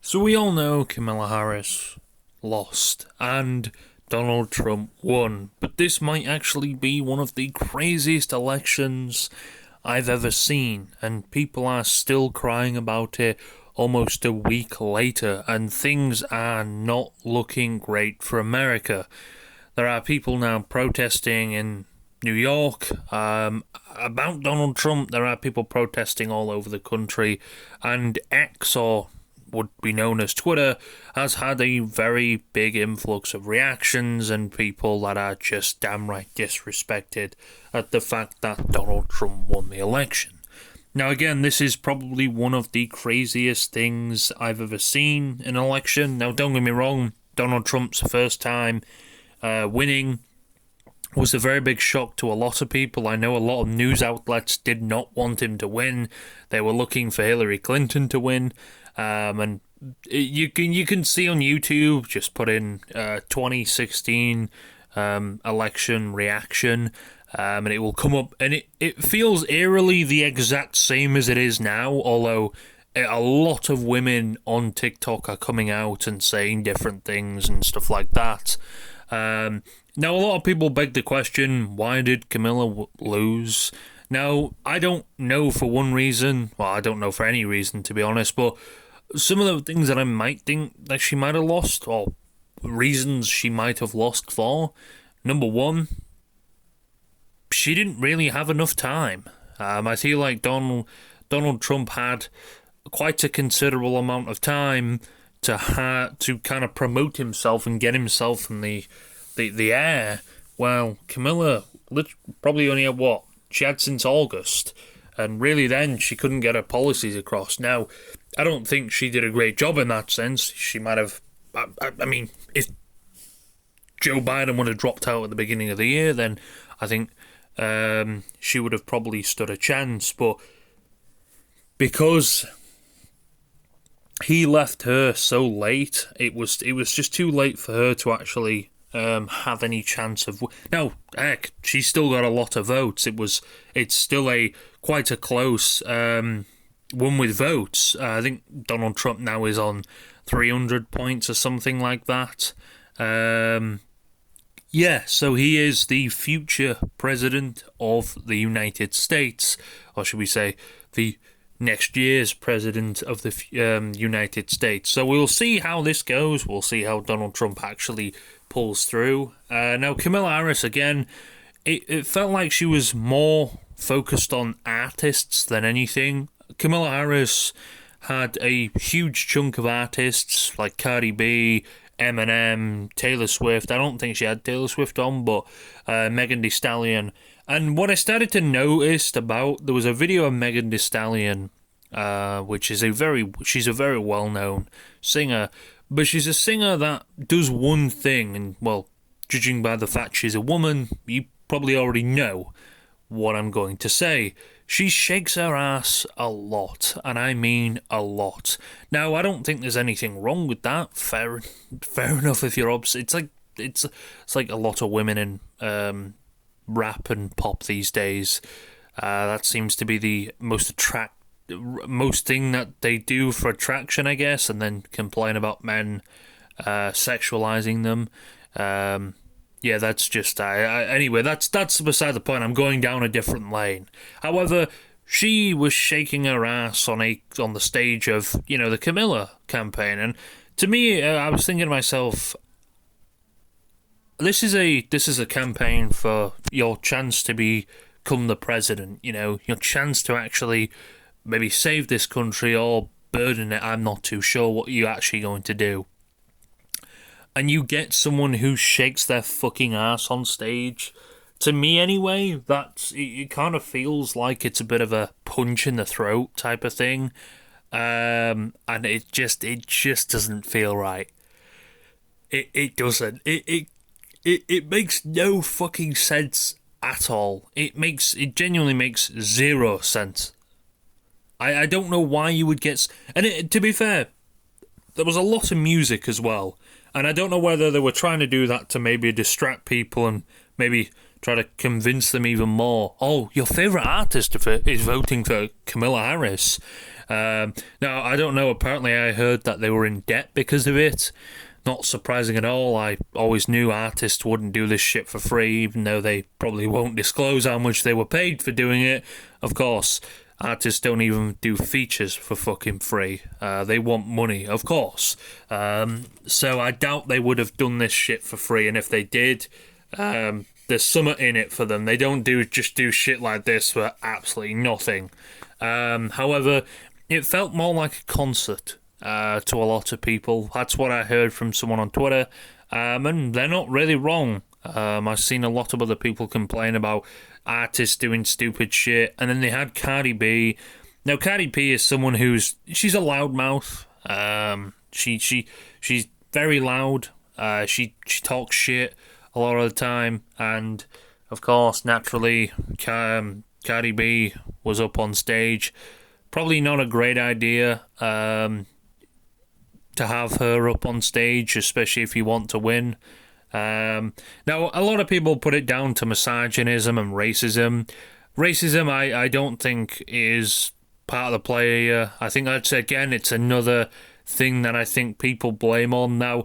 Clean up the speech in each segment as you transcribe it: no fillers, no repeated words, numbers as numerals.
So we all know Kamala Harris lost and Donald Trump won, but this might actually be one of the craziest elections I've ever seen, and people are still crying about it almost a week later, and things are not looking great for America. There are people now protesting in New York about Donald Trump. There are people protesting all over the country, and X, or would be known as Twitter, has had a very big influx of reactions and people that are just downright disrespected at the fact that Donald Trump won the election. Now again, this is probably one of the craziest things I've ever seen in an election. Now don't get me wrong, Donald Trump's first time winning was a very big shock to a lot of people. I know a lot of news outlets did not want him to win. They were looking for Hillary Clinton to win. And you can see on YouTube, just put in 2016 election reaction, and it will come up, and it feels eerily the exact same as it is now, although a lot of women on TikTok are coming out and saying different things and stuff like that. Now, a lot of people beg the question, why did Camilla lose? Now, I don't know for one reason, well, I don't know for any reason, to be honest, but some of the things that I might think that she might have lost, or reasons she might have lost for, number one, she didn't really have enough time. I feel like Donald Trump had quite a considerable amount of time to kind of promote himself and get himself in the air. Well, Camilla probably only had she had since August, and really then she couldn't get her policies across. Now, I don't think she did a great job in that sense. She might have, I mean, if Joe Biden would have dropped out at the beginning of the year, then I think she would have probably stood a chance. But because he left her so late, it was just too late for her to actually have any chance of. Now, heck, she still got a lot of votes. It's still quite a close one with votes. I think Donald Trump now is on 300 points or something like that. Yeah, so he is the future president of the United States, or should we say the next year's president of the United States. So we'll see how this goes. We'll see how Donald Trump actually pulls through. Now, Kamala Harris, again, it felt like she was more focused on artists than anything. Kamala Harris had a huge chunk of artists like Cardi B, Eminem, Taylor Swift. I don't think she had Taylor Swift on, but Megan Thee Stallion. And what I started to notice there was a video of Megan Thee Stallion, which is she's a very well-known singer, but she's a singer that does one thing, and well, judging by the fact she's a woman, you probably already know what I'm going to say. She shakes her ass a lot, and I mean a lot. Now, I don't think there's anything wrong with that. Fair enough if you're it's like a lot of women in rap and pop these days. That seems to be the most thing that they do for attraction, I guess, and then complain about men sexualizing them. Yeah, that's just anyway. That's beside the point. I'm going down a different lane. However, she was shaking her ass on the stage of the Camilla campaign, and to me, I was thinking to myself, this is a campaign for your chance to become the president. Your chance to actually maybe save this country or burden it. I'm not too sure what you're actually going to do. And you get someone who shakes their fucking ass on stage. To me, anyway, it kind of feels like it's a bit of a punch in the throat type of thing, and it just doesn't feel right. It doesn't. It makes no fucking sense at all. It genuinely makes zero sense. I don't know why you would get. And to be fair, there was a lot of music as well. And I don't know whether they were trying to do that to maybe distract people and maybe try to convince them even more. Oh, your favourite artist is voting for Kamala Harris. Now, I don't know, apparently I heard that they were in debt because of it. Not surprising at all. I always knew artists wouldn't do this shit for free, even though they probably won't disclose how much they were paid for doing it. Of course, artists don't even do features for fucking free. They want money, of course. So I doubt they would have done this shit for free, and if they did, there's something in it for them. They don't just do shit like this for absolutely nothing. However, it felt more like a concert to a lot of people. That's what I heard from someone on Twitter, and they're not really wrong. I've seen a lot of other people complain about artists doing stupid shit, and then they had Cardi B. Now, Cardi B is someone she's a loudmouth. She's very loud. She talks shit a lot of the time, and of course, naturally, Cardi B was up on stage. Probably not a great idea to have her up on stage, especially if you want to win. Now, a lot of people put it down to misogynism and racism. Racism, I don't think is part of the play here. I think that's, again, it's another thing that I think people blame on. Now,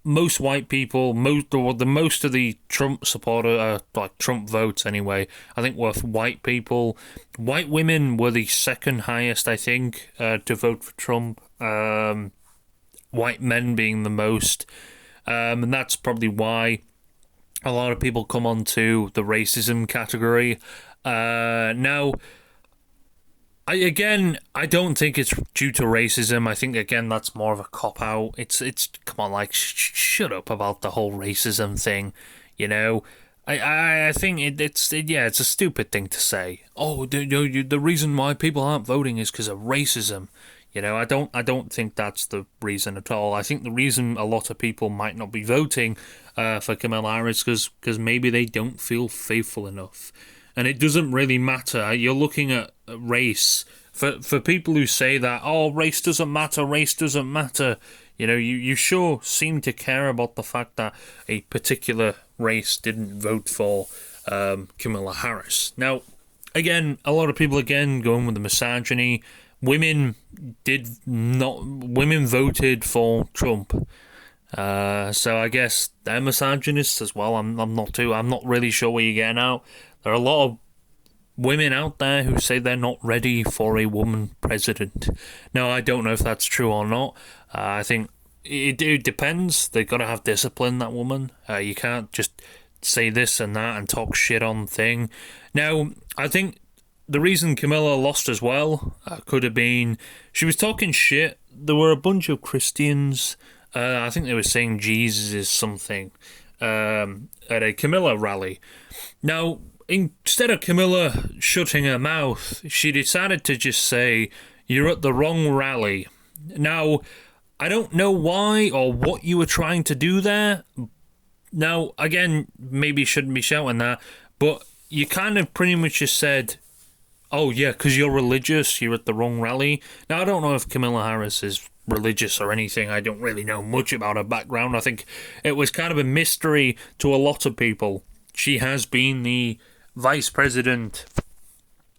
most white people, most of the Trump supporter, like Trump votes anyway, I think were white people. White women were the second highest, I think, to vote for Trump. White men being the most. And that's probably why a lot of people come onto the racism category. Now, I don't think it's due to racism. I think, again, that's more of a cop-out. It's come on, like, shut up about the whole racism thing, you know? I think it's a stupid thing to say. Oh, the reason why people aren't voting is because of racism. You know, I don't think that's the reason at all. I think the reason a lot of people might not be voting for Kamala Harris is because maybe they don't feel faithful enough. And it doesn't really matter. You're looking at race. For people who say that, oh, race doesn't matter, you know, you sure seem to care about the fact that a particular race didn't vote for Kamala Harris. Now, again, a lot of people, going with the misogyny. Women voted for Trump. So I guess they're misogynists as well. I'm not really sure where you're getting out. There are a lot of women out there who say they're not ready for a woman president. Now, I don't know if that's true or not. I think it depends. They've got to have discipline, that woman. You can't just say this and that and talk shit on thing. Now, I think the reason Camilla lost as well could have been she was talking shit. There were a bunch of Christians. I think they were saying Jesus is something at a Camilla rally. Now, instead of Camilla shutting her mouth, she decided to just say, "You're at the wrong rally." Now, I don't know why or what you were trying to do there. Now, again, maybe you shouldn't be shouting that, but you kind of pretty much just said, oh, yeah, because you're religious, you're at the wrong rally. Now, I don't know if Kamala Harris is religious or anything. I don't really know much about her background. I think it was kind of a mystery to a lot of people. She has been the vice president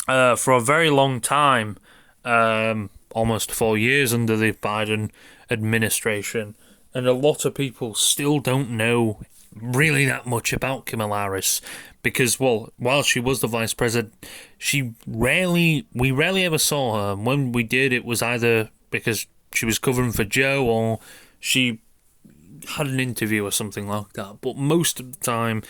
for a very long time, almost 4 years under the Biden administration. And a lot of people still don't know really that much about Kamala Harris. Because, well, while she was the vice president, we rarely ever saw her. And when we did, it was either because she was covering for Joe or she had an interview or something like that. But most of the time,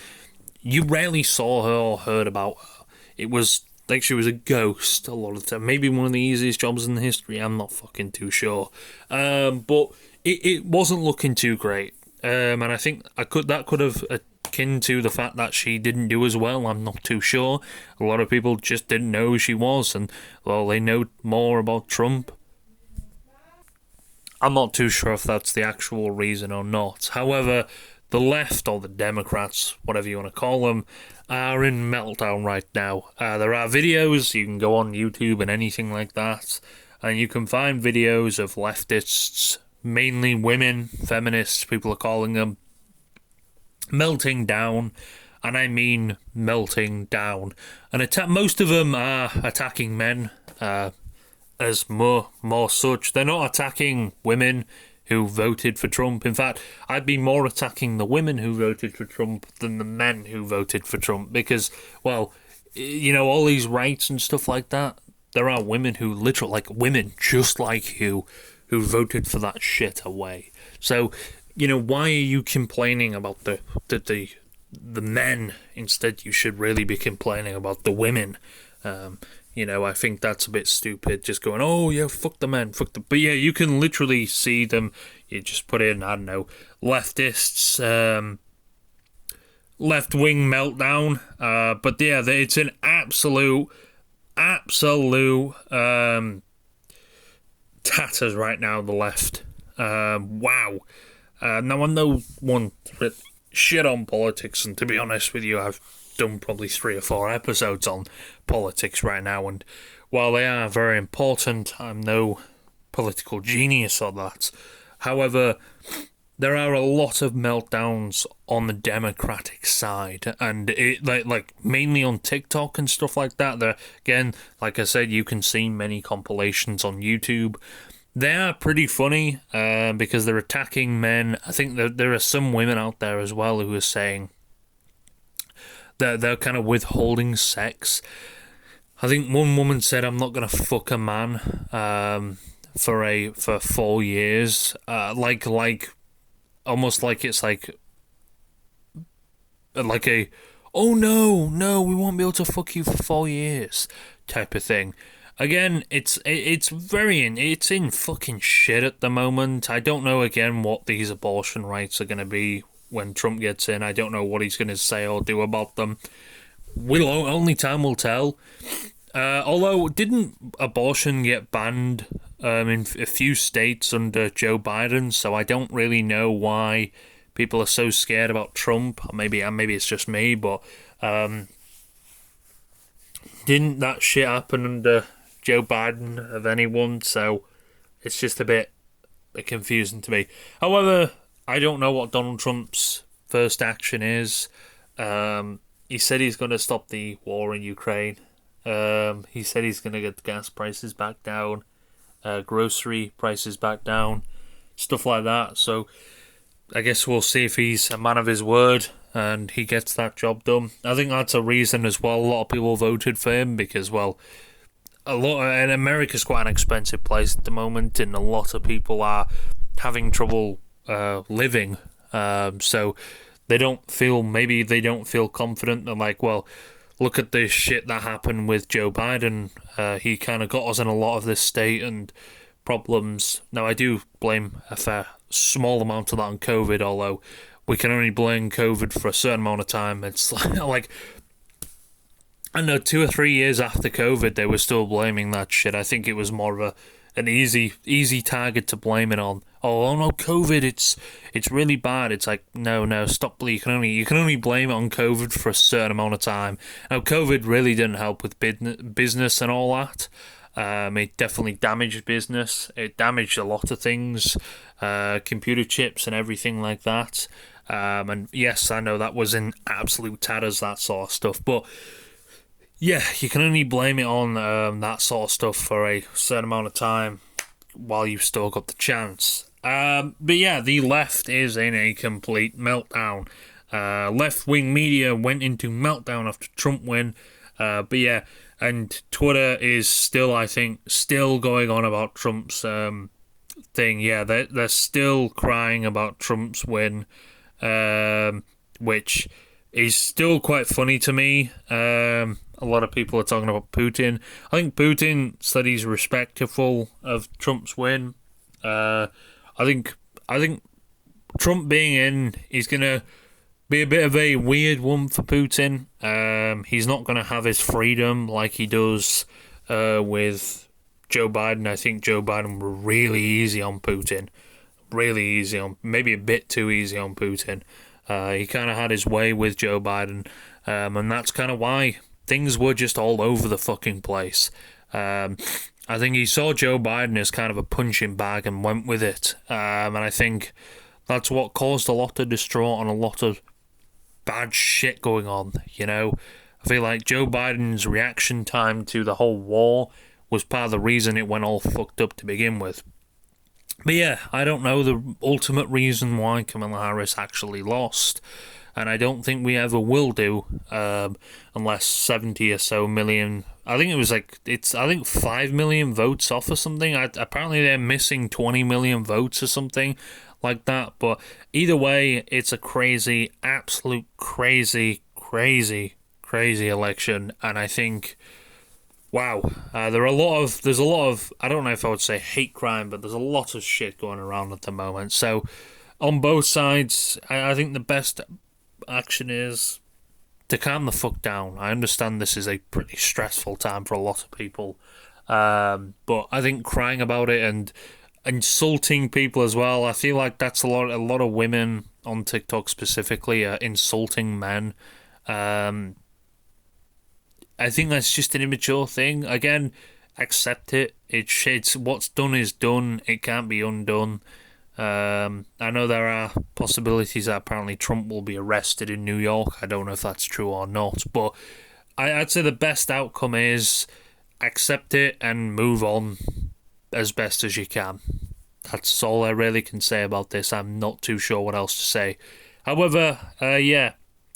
you rarely saw her or heard about her. It was like she was a ghost a lot of the time. Maybe one of the easiest jobs in the history. I'm not fucking too sure. But it wasn't looking too great. And I think that could have akin to the fact that she didn't do as well. I'm not too sure. A lot of people just didn't know who she was, and well, they know more about Trump. I'm not too sure if that's the actual reason or not. However, the left, or the Democrats, whatever you want to call them, are in meltdown right now. There are videos, you can go on YouTube and anything like that, and you can find videos of leftists, mainly women, feminists, people are calling them, melting down, and I mean melting down. And most of them are attacking men. as more such. They're not attacking women who voted for Trump. In fact, I'd be more attacking the women who voted for Trump than the men who voted for Trump because, well, all these rights and stuff like that. There are women who literally, like women just like you, who voted for that shit away. So, why are you complaining about the men? Instead, you should really be complaining about the women. I think that's a bit stupid. Just going, oh yeah, fuck the men, fuck the. But yeah, you can literally see them. You just put in, I don't know, leftists, left wing meltdown. But yeah, it's an absolute tatters right now. The left. Wow. Now I know one shit on politics, and to be honest with you, I've done probably 3 or 4 episodes on politics right now, and while they are very important, I'm no political genius or that. However, there are a lot of meltdowns on the Democratic side, and it like mainly on TikTok and stuff like that. There again, like I said, you can see many compilations on YouTube. They are pretty funny because they're attacking men. I think there are some women out there as well who are saying that they're kind of withholding sex. I think one woman said, "I'm not gonna fuck a man for 4 years." Like almost like it's like a oh no, we won't be able to fuck you for 4 years type of thing. Again, it's in fucking shit at the moment. I don't know again what these abortion rights are going to be when Trump gets in. I don't know what he's going to say or do about them. Only time will tell. Although, didn't abortion get banned in a few states under Joe Biden? So I don't really know why people are so scared about Trump. Maybe it's just me, but didn't that shit happen under Joe Biden of anyone? So it's just a bit confusing to me. However, I don't know what Donald Trump's first action is. He said he's going to stop the war in Ukraine. He said he's going to get the gas prices back down, grocery prices back down, stuff like that. So I guess we'll see if he's a man of his word and he gets that job done. I think that's a reason as well. A lot of people voted for him because, well, and America's quite an expensive place at the moment, and a lot of people are having trouble living. So they don't feel confident. They're like, well, look at this shit that happened with Joe Biden. He kind of got us in a lot of this state and problems. Now, I do blame a fair small amount of that on COVID, although we can only blame COVID for a certain amount of time. It's like I know 2 or 3 years after COVID, they were still blaming that shit. I think it was more of an easy target to blame it on. Oh no, COVID, it's really bad. It's like no, stop. You can only blame it on COVID for a certain amount of time. Now, COVID really didn't help with business and all that. It definitely damaged business. It damaged a lot of things, computer chips and everything like that. And yes, I know that was in absolute tatters, that sort of stuff. But yeah, you can only blame it on that sort of stuff for a certain amount of time while you've still got the chance. But yeah, the left is in a complete meltdown. Left-wing media went into meltdown after Trump win. But yeah, and Twitter is still, I think, going on about Trump's thing. Yeah, they're still crying about Trump's win, which is still quite funny to me. A lot of people are talking about Putin. I think Putin said he's respectful of Trump's win. I think Trump being in, he's gonna be a bit of a weird one for Putin. He's not gonna have his freedom like he does with Joe Biden. I think Joe Biden were really easy on Putin, maybe a bit too easy on Putin. He kind of had his way with Joe Biden, and that's kind of why things were just all over the fucking place. I think he saw Joe Biden as kind of a punching bag and went with it. And I think that's what caused a lot of distraught and a lot of bad shit going on, I feel like Joe Biden's reaction time to the whole war was part of the reason it went all fucked up to begin with. But yeah, I don't know the ultimate reason why Kamala Harris actually lost, and I don't think we ever will do, unless 70 or so million. I think it was like I think 5 million votes off or something. Apparently they're missing 20 million votes or something like that. But either way, it's a crazy, absolute crazy, crazy, crazy election, and I think. Wow, there's a lot of, I don't know if I would say hate crime, but there's a lot of shit going around at the moment. So, on both sides, I think the best action is to calm the fuck down. I understand this is a pretty stressful time for a lot of people, but I think crying about it and insulting people as well, I feel like that's a lot of women on TikTok specifically are insulting men. I think that's just an immature thing. Again, accept it. It's what's done is done. It can't be undone. I know there are possibilities that apparently Trump will be arrested in New York. I don't know if that's true or not, but I'd say the best outcome is accept it and move on as best as you can. That's all I really can say about this. I'm not too sure what else to say. However, yeah,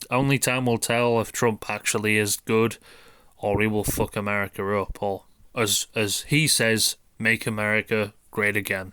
only time will tell if Trump actually is good, or he will fuck America up, or as he says, make America great again.